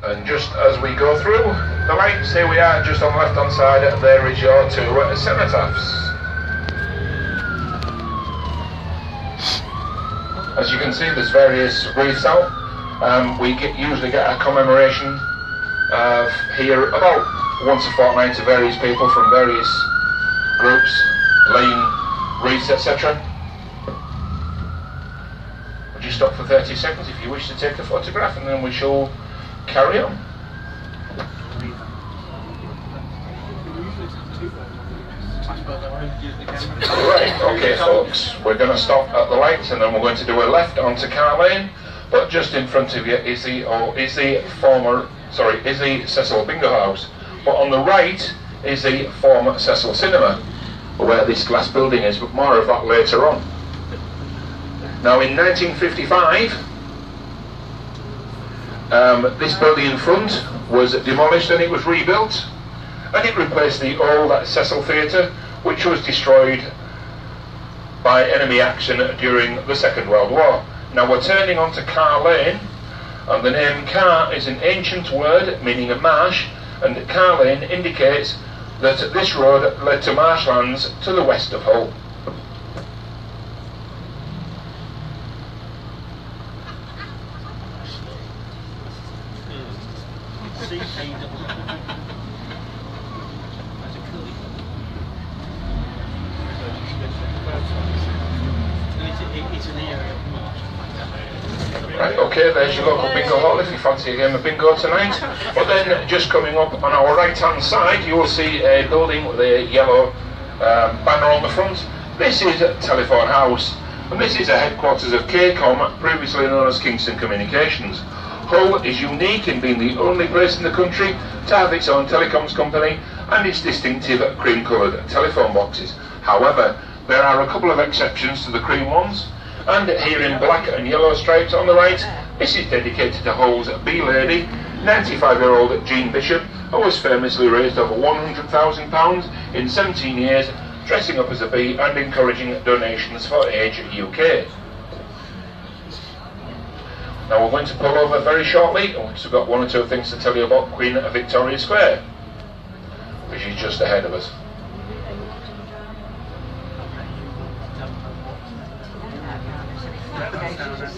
And just as we go through the lights, here we are just on the left hand side, there is your two cenotaphs. As you can see, there's various wreaths out. We usually get a commemoration here about once a fortnight to various people from various groups, laying wreaths, etc. Would you stop for 30 seconds if you wish to take a photograph, and then we shall carry on. Right, okay folks, we're going to stop at the lights and then we're going to do a left onto Car Lane, but just in front of you is the Cecil Bingo House, but on the right is the former Cecil Cinema, where this glass building is, but more of that later on. Now in 1955, this building in front was demolished and it was rebuilt, and it replaced the old Cecil Theatre, which was destroyed by enemy action during the Second World War. Now we're turning onto Car Lane, and the name Car is an ancient word meaning a marsh, and Car Lane indicates that this road led to marshlands to the west of Hull. Right, okay, there's your local bingo hall if you fancy a game of bingo tonight. But then, just coming up on our right hand side, you will see a building with a yellow banner on the front. This is Telephone House, and this is the headquarters of KCOM, previously known as Kingston Communications. Hull is unique in being the only place in the country to have its own telecoms company and its distinctive cream-coloured telephone boxes. However, there are a couple of exceptions to the cream ones, and here in black and yellow stripes on the right, this is dedicated to Hull's B-Lady, 95-year-old Jean Bishop, who was famously raised over £100,000 in 17 years, dressing up as a bee and encouraging donations for Age UK. Now we're going to pull over very shortly, and we've got one or two things to tell you about Queen Victoria Square, which is just ahead of us.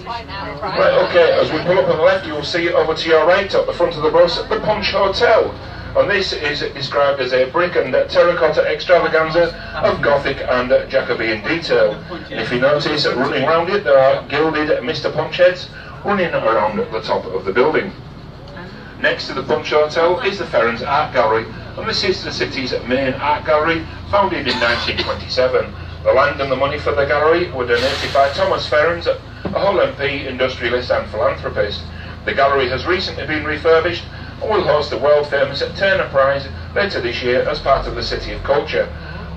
Right, okay, as we pull up on the left, you will see over to your right, at the front of the bus, the Punch Hotel. And this is described as a brick and terracotta extravaganza of Gothic and Jacobean detail. And if you notice, running around it, there are gilded Mr. Punch heads running around the top of the building. Next to the Punch Hotel is the Ferrens Art Gallery, and this is the city's main art gallery, founded in 1927. The land and the money for the gallery were donated by Thomas Ferrens, a Hull MP, industrialist and philanthropist. The gallery has recently been refurbished and will host the world-famous Turner Prize later this year as part of the City of Culture.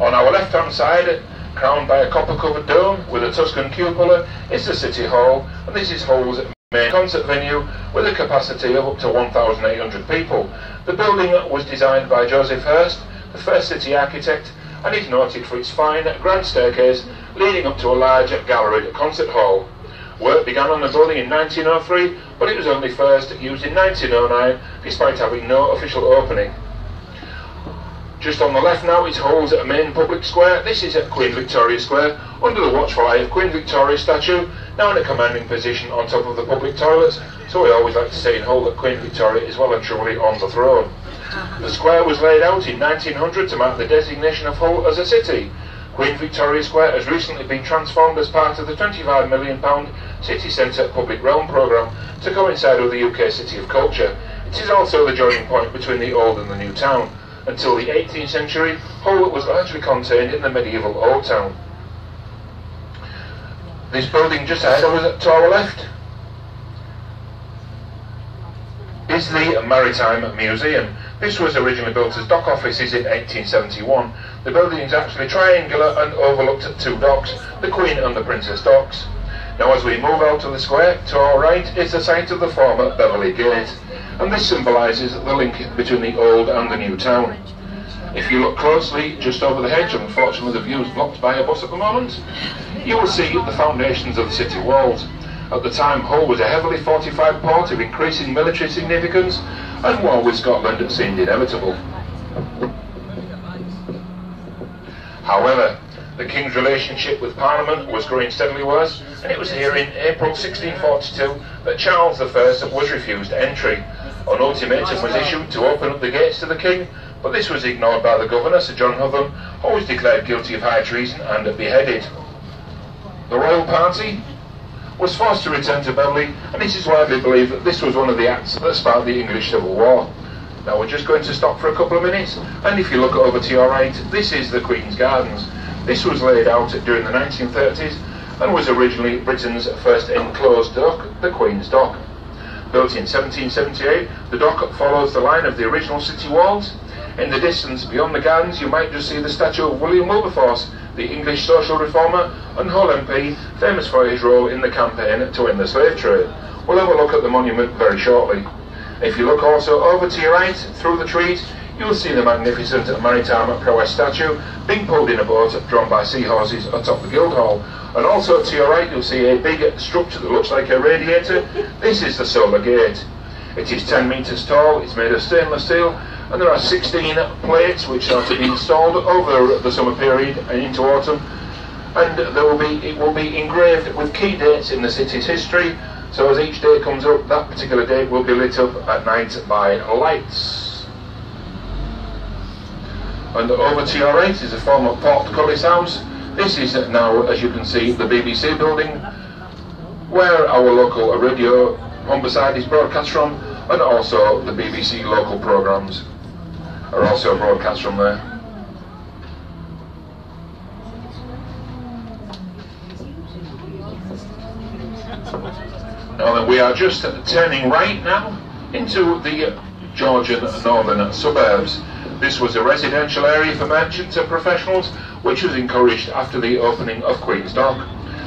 On our left-hand side, crowned by a copper-covered dome with a Tuscan cupola, is the City Hall, and this is Hull's main concert venue with a capacity of up to 1,800 people. The building was designed by Joseph Hurst, the first city architect, and is noted for its fine grand staircase leading up to a large galleried concert hall. Work began on the building in 1903, but it was only first used in 1909, despite having no official opening. Just on the left now is Hull's main public square. This is at Queen Victoria Square, under the watchful eye of Queen Victoria statue, now in a commanding position on top of the public toilets, so we always like to say in Hull that Queen Victoria is well and truly on the throne. The square was laid out in 1900 to mark the designation of Hull as a city. Queen Victoria Square has recently been transformed as part of the £25 million City Centre Public Realm programme to coincide with the UK City of Culture. It is also the joining point between the old and the new town. Until the 18th century, Hull was largely contained in the medieval Old Town. This building just ahead of us to our left is the Maritime Museum. This was originally built as dock offices in 1871. The building is actually triangular and overlooked two docks, the Queen and the Princess Docks. Now as we move out of the square, to our right is the site of the former Beverley Gate, and this symbolises the link between the old and the new town. If you look closely, just over the hedge, unfortunately the view is blocked by a bus at the moment, you will see the foundations of the city walls. At the time, Hull was a heavily fortified port of increasing military significance, and war with Scotland seemed inevitable. However, the King's relationship with Parliament was growing steadily worse, and it was here in April 1642 that Charles I was refused entry. An ultimatum was issued to open up the gates to the King, but this was ignored by the Governor, Sir John Hutham, who was declared guilty of high treason and beheaded. The royal party was forced to return to Beverley, and it is widely believed that this was one of the acts that sparked the English Civil War. Now we're just going to stop for a couple of minutes, and if you look over to your right, this is the Queen's Gardens. This was laid out during the 1930s and was originally Britain's first enclosed dock, the Queen's Dock. Built in 1778, the dock follows the line of the original city walls. In the distance beyond the gardens you might just see the statue of William Wilberforce, the English social reformer and Hull MP, famous for his role in the campaign to end the slave trade. We'll have a look at the monument very shortly. If you look also over to your right, through the trees, you'll see the magnificent maritime prowess statue being pulled in a boat drawn by seahorses atop the Guildhall. And also to your right you'll see a big structure that looks like a radiator. This is the Solar Gate. It is 10 metres tall, it's made of stainless steel, and there are 16 plates which are to be installed over the summer period and into autumn. And it will be engraved with key dates in the city's history, so as each day comes up, that particular date will be lit up at night by lights. And over to your right is a former portcullis house. This is now, as you can see, the BBC building, where our local radio Humberside is broadcast from, and also the BBC local programmes are also broadcast from there. Now then, we are just turning right now into the Georgian northern suburbs. This was a residential area for merchants and professionals, which was encouraged after the opening of Queen's Dock.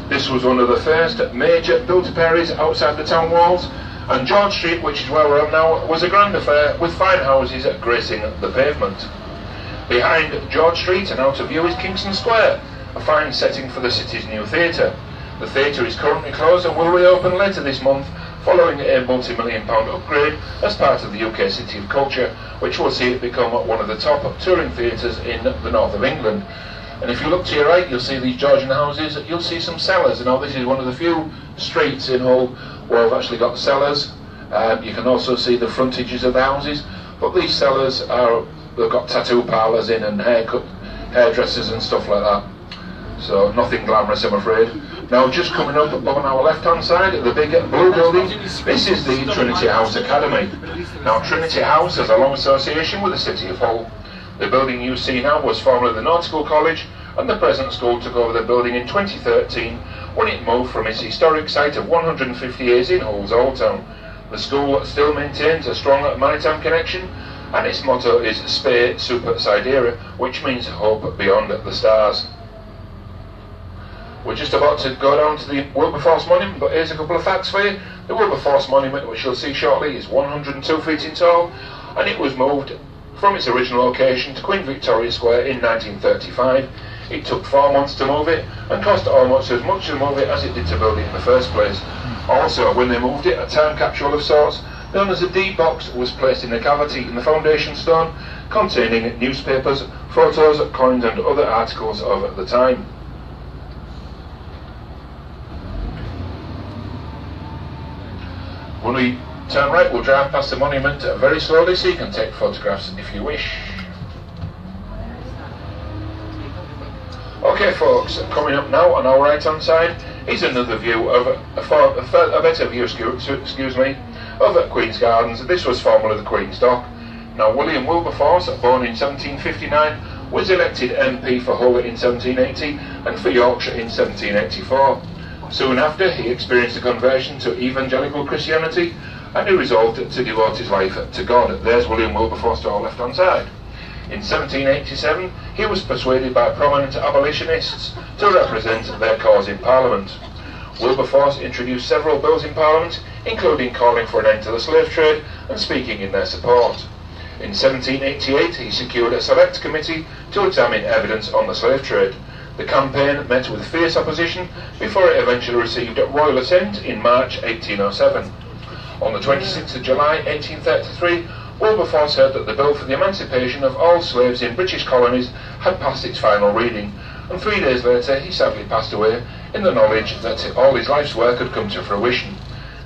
This was one of the first major built-up areas outside the town walls, and George Street, which is where we're at now, was a grand affair with fine houses gracing the pavement. Behind George Street and out of view is Kingston Square, a fine setting for the city's new theatre. The theatre is currently closed and will reopen later this month following a multi-million-pound upgrade as part of the UK City of Culture, which will see it become one of the top touring theatres in the north of England. And if you look to your right, you'll see these Georgian houses, you'll see some cellars. Now this is one of the few streets in Hull where I've actually got cellars. You can also see the frontages of the houses, but these cellars they've got tattoo parlours in and hairdressers and stuff like that. So nothing glamorous, I'm afraid. Now just coming up on our left hand side, the big blue building, this is the Trinity House Academy. Now Trinity House has a long association with the city of Hull. The building you see now was formerly the Nautical College, and the present school took over the building in 2013 when it moved from its historic site of 150 years in Hull's Old Town. The school still maintains a strong maritime connection, and its motto is Spe Super Sidera, which means hope beyond the stars. We're just about to go down to the Wilberforce Monument, but here's a couple of facts for you. The Wilberforce Monument, which you'll see shortly, is 102 feet in tall, and it was moved from its original location to Queen Victoria Square in 1935. It took 4 months to move it, and cost almost as much to move it as it did to build it in the first place. Also, when they moved it, a time capsule of sorts, known as a D-box, was placed in a cavity in the foundation stone, containing newspapers, photos, coins and other articles of the time. When we turn right, we'll drive past the monument very slowly so you can take photographs if you wish. Okay folks, coming up now on our right hand side is another view of a better view, excuse me, of Queen's Gardens. This was formerly the Queen's Dock. Now William Wilberforce, born in 1759, was elected MP for Hull in 1780 and for Yorkshire in 1784. Soon after, he experienced a conversion to evangelical Christianity, and he resolved to devote his life to God. There's William Wilberforce to our left-hand side. In 1787, he was persuaded by prominent abolitionists to represent their cause in Parliament. Wilberforce introduced several bills in Parliament, including calling for an end to the slave trade and speaking in their support. In 1788, he secured a select committee to examine evidence on the slave trade. The campaign met with fierce opposition before it eventually received royal assent in March 1807. On the 26th of July 1833, Wilberforce heard that the bill for the emancipation of all slaves in British colonies had passed its final reading, and 3 days later he sadly passed away in the knowledge that all his life's work had come to fruition.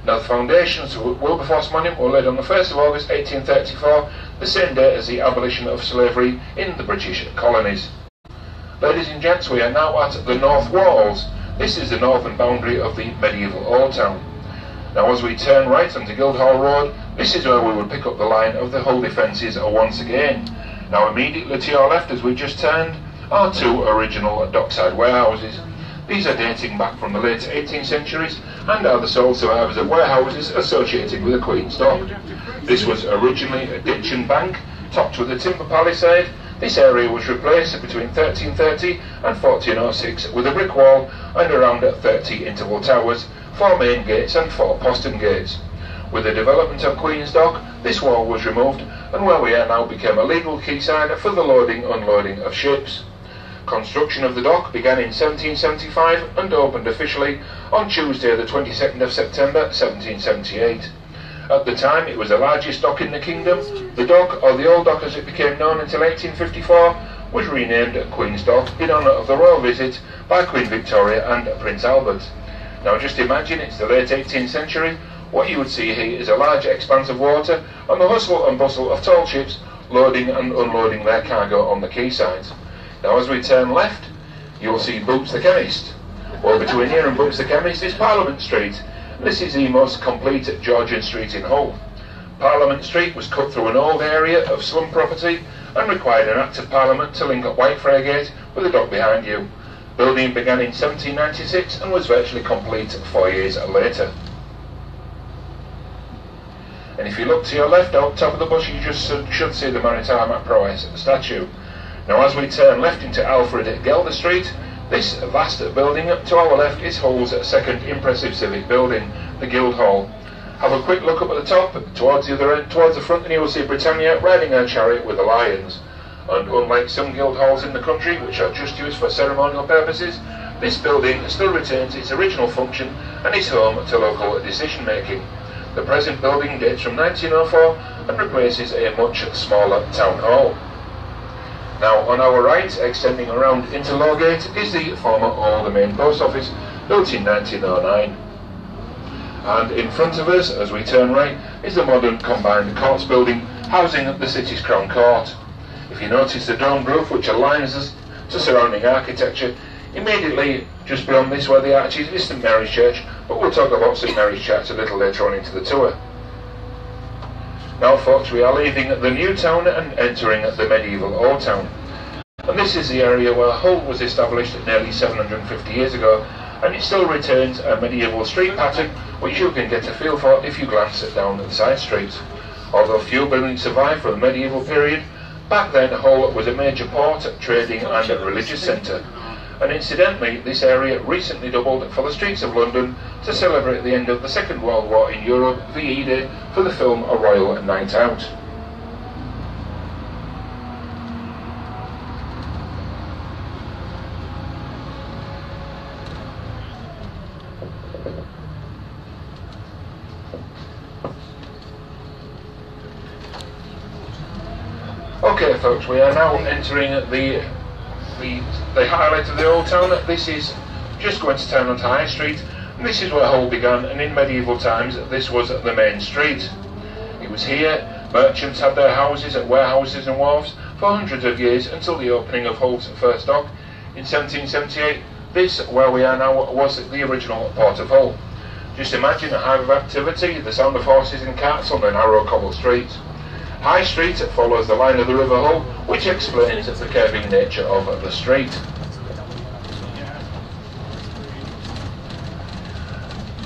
Now the foundations of Wilberforce Monument were laid on the 1st of August 1834, the same day as the abolition of slavery in the British colonies. Ladies and gents, we are now at the North Walls. This is the northern boundary of the medieval Old Town. Now as we turn right onto Guildhall Road, this is where we would pick up the line of the Hull defences once again. Now immediately to your left as we just turned are 2 original dockside warehouses. These are dating back from the late 18th centuries and are the sole survivors of warehouses associated with the Queen's Dock. This was originally a ditch and bank, topped with a timber palisade. This area was replaced between 1330 and 1406 with a brick wall and around 30 interval towers, 4 main gates and 4 postern gates. With the development of Queen's Dock, this wall was removed and where we are now became a legal quayside for the loading-unloading of ships. Construction of the dock began in 1775 and opened officially on Tuesday the 22nd of September 1778. At the time it was the largest dock in the kingdom. The dock, or the Old Dock as it became known until 1854, was renamed Queen's Dock in honour of the royal visit by Queen Victoria and Prince Albert. Now just imagine it's the late 18th century. What you would see here is a large expanse of water and the hustle and bustle of tall ships loading and unloading their cargo on the quaysides. Now as we turn left, you'll see Boots the Chemist. Well, between here and Boots the Chemist is Parliament Street. This is the most complete Georgian street in Hull. Parliament Street was cut through an old area of slum property and required an Act of Parliament to link up Whitefriar Gate with the dock behind you. Building began in 1796 and was virtually complete 4 years later. And if you look to your left, out top of the bus, you just should see the Maritime Prowess statue. Now as we turn left into Alfred Gelder Street, this vast building to our left is Hull's second impressive civic building, the Guildhall. Have a quick look up at the top, towards the other end, towards the front, and you will see Britannia riding her chariot with the lions. And unlike some Guildhalls in the country, which are just used for ceremonial purposes, this building still retains its original function and is home to local decision making. The present building dates from 1904 and replaces a much smaller town hall. Now on our right, extending around into Lowgate, is the former Old Main Post Office, built in 1909. And in front of us, as we turn right, is the modern combined courts building, housing the city's Crown Court. If you notice the domed roof which aligns us to surrounding architecture, immediately just beyond this where the arch is St Mary's Church, but we'll talk about St Mary's Church a little later on into the tour. Now folks, we are leaving the new town and entering the medieval Old Town. And this is the area where Hull was established nearly 750 years ago, and it still retains a medieval street pattern which you can get a feel for if you glance down the side streets. Although few buildings survive from the medieval period, back then Hull was a major port, trading and religious centre. And incidentally, this area recently doubled for the streets of London to celebrate the end of the Second World War in Europe, VE Day, for the film A Royal Night Out. Okay folks, we are now entering the highlight of the Old Town. This is just going to turn onto High Street, and this is where Hull began, and in medieval times this was the main street. It was here merchants had their houses and warehouses and wharves for hundreds of years until the opening of Hull's first dock in 1778. This, where we are now, was the original port of Hull. Just imagine a hive of activity, the sound of horses and carts on the narrow cobbled streets. High Street follows the line of the River Hull, which explains the curving nature of the street.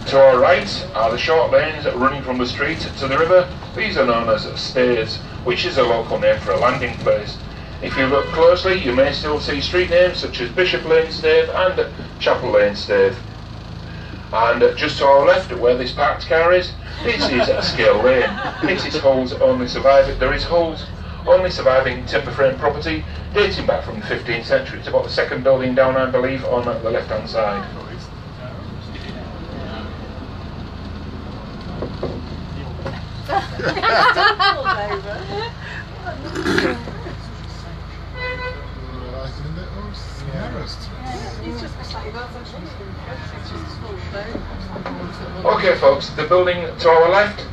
To our right are the short lanes running from the street to the river. These are known as staithes, which is a local name for a landing place. If you look closely, you may still see street names such as Bishop Lane Staithe and Chapel Lane Staithe. And just to our left, where this parked car is, this is Scale Lane. This is Hull's only survivor. There is Hull's only surviving timber frame property dating back from the 15th century. It's about the second building down, I believe, on the left hand side. Okay folks, the building to our left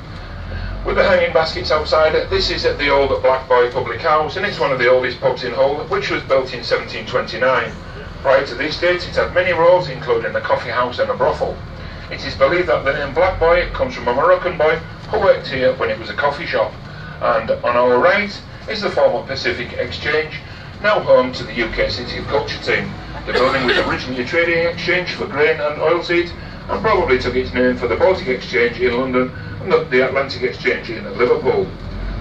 with the hanging baskets outside, this is the old Black Boy Public House, and it's one of the oldest pubs in Hull, which was built in 1729. Prior to this date it had many rows, including a coffee house and a brothel. It is believed that the name Black Boy comes from a Moroccan boy who worked here when it was a coffee shop. And on our right is the former Pacific Exchange, now home to the UK City of Culture team. The building was originally a trading exchange for grain and oilseed, and probably took its name for the Baltic Exchange in London and the Atlantic Exchange in Liverpool.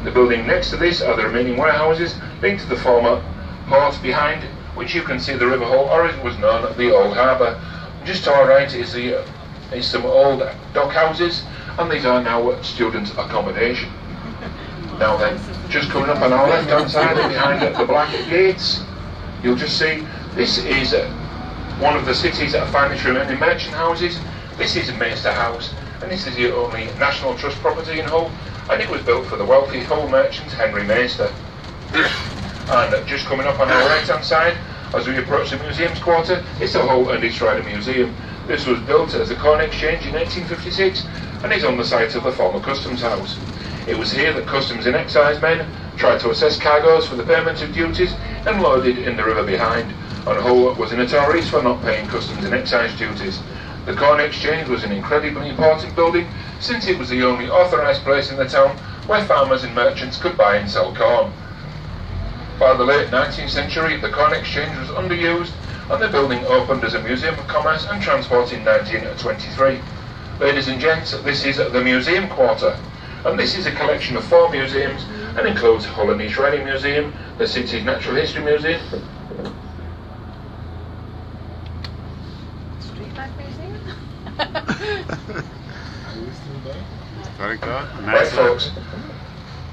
The building next to this are the remaining warehouses linked to the former port behind, which you can see the River Hull, or as it was known, the Old Harbour. Just to our right is some old dock houses, and these are now student accommodation. Now then, just coming up on our left hand side behind the black gates, you'll just see this is one of the city's finest remaining merchant houses. This is Maister House, and this is the only National Trust property in Hull, and it was built for the wealthy Hull merchant Henry Maister. And just coming up on our right hand side, as we approach the museum's quarter, it's the Hull and East Rider Museum. This was built as a corn exchange in 1856 and is on the site of the former customs house. It was here that customs and excise men tried to assess cargoes for the payment of duties and loaded in the river behind, and Hull was notorious for not paying customs and excise duties. The corn exchange was an incredibly important building, since it was the only authorised place in the town where farmers and merchants could buy and sell corn. By the late 19th century, the corn exchange was underused, and the building opened as a museum of commerce and transport in 1923. Ladies and gents, this is the museum quarter, and this is a collection of 4 museums and includes Hull and East Riding Museum, the city's Natural History Museum, Very good. Right folks,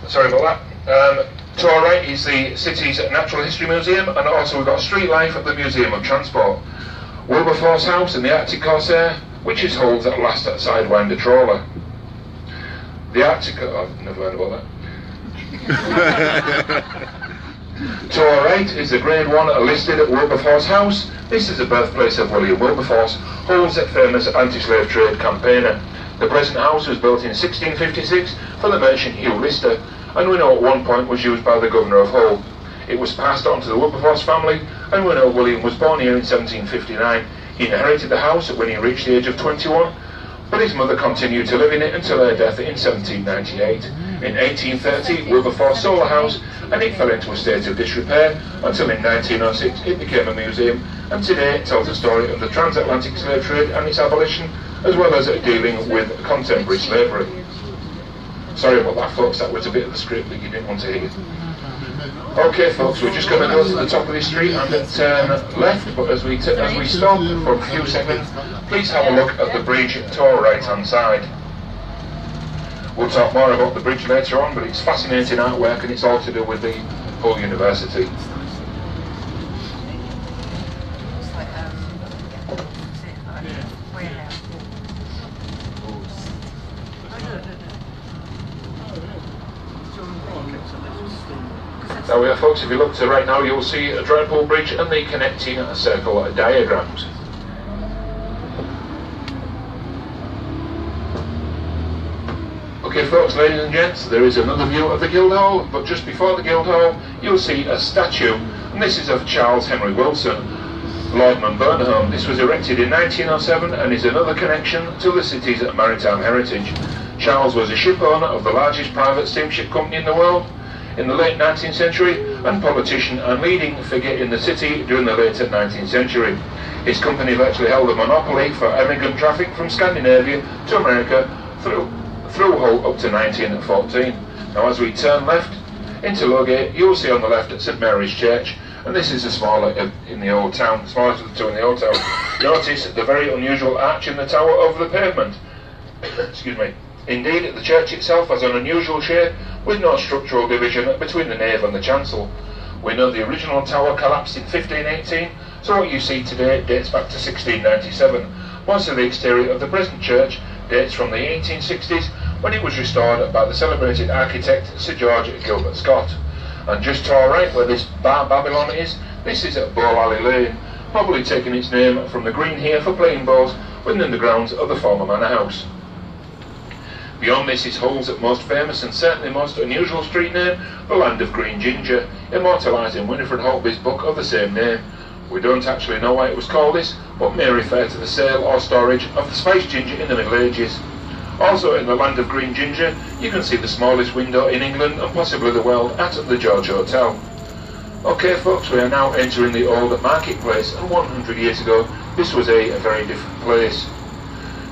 sorry about that. To our right is the city's Natural History Museum, and also we've got Street Life at the Museum of Transport. Wilberforce House and the Arctic Corsair, which is Hull's last sidewinder trawler. The Arctic... I've never heard about that. To our right is the Grade 1 listed at Wilberforce House. This is the birthplace of William Wilberforce, Hull's famous anti-slave trade campaigner. The present house was built in 1656 for the merchant Hugh Lister, and we know at one point was used by the Governor of Hull. It was passed on to the Wilberforce family, and we know William was born here in 1759. He inherited the house when he reached the age of 21, but his mother continued to live in it until her death in 1798. In 1830, Wilberforce sold the house, and it fell into a state of disrepair until in 1906 it became a museum, and today it tells the story of the transatlantic slave trade and its abolition, as well as dealing with contemporary slavery. Sorry about that folks, that was a bit of the script that you didn't want to hear. Okay folks, we're just going to go to the top of the street and turn left, but as we stop for a few seconds, please have a look at the bridge to our right hand side. We'll talk more about the bridge later on, but it's fascinating artwork and it's all to do with the Hull University. Now here folks, if you look to the right now, you'll see a Dreadpool Bridge and the connecting circle diagrams. Okay folks, ladies and gents, there is another view of the Guildhall, but just before the Guildhall you'll see a statue, and this is of Charles Henry Wilson, Lordman Burnham. This was erected in 1907 and is another connection to the city's maritime heritage. Charles was a ship owner of the largest private steamship company in the world in the late 19th century, and politician and leading figure in the city during the later 19th century. His company virtually held a monopoly for emigrant traffic from Scandinavia to America through Hull up to 1914. Now as we turn left into Lowgate, you'll see on the left at St Mary's Church, and this is the smaller in the old town, smallest of the two in the old town. Notice the very unusual arch in the tower over the pavement. Excuse me. Indeed, the church itself has an unusual shape with no structural division between the nave and the chancel. We know the original tower collapsed in 1518, so what you see today dates back to 1697. Most of the exterior of the present church dates from the 1860s, when it was restored by the celebrated architect Sir George Gilbert Scott. And just to our right, where this bar Babylon is, this is at Bowl Alley Lane, probably taking its name from the green here for playing bowls within the grounds of the former manor house. Beyond this is Hull's most famous and certainly most unusual street name, the Land of Green Ginger, immortalised in Winifred Holtby's book of the same name. We don't actually know why it was called this, but may refer to the sale or storage of the spiced ginger in the Middle Ages. Also in the Land of Green Ginger, you can see the smallest window in England and possibly the world at the George Hotel. Okay folks, we are now entering the old marketplace, and 100 years ago this was a very different place.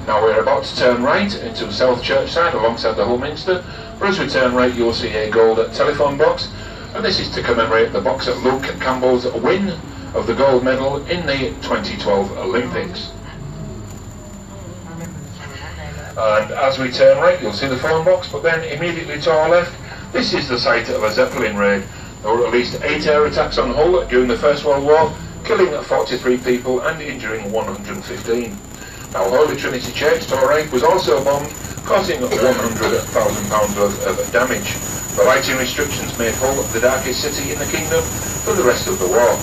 Now we're about to turn right into South Churchside alongside the Hull Minster, but as we turn right you'll see a gold telephone box, and this is to commemorate the boxer Luke Campbell's win of the gold medal in the 2012 Olympics. And as we turn right you'll see the phone box, but then immediately to our left this is the site of a Zeppelin raid. There were at least 8 air attacks on Hull during the First World War, killing 43 people and injuring 115. Now Holy Trinity Church to our right was also bombed, causing £100,000 worth of damage. The lighting restrictions made Hull the darkest city in the kingdom for the rest of the war.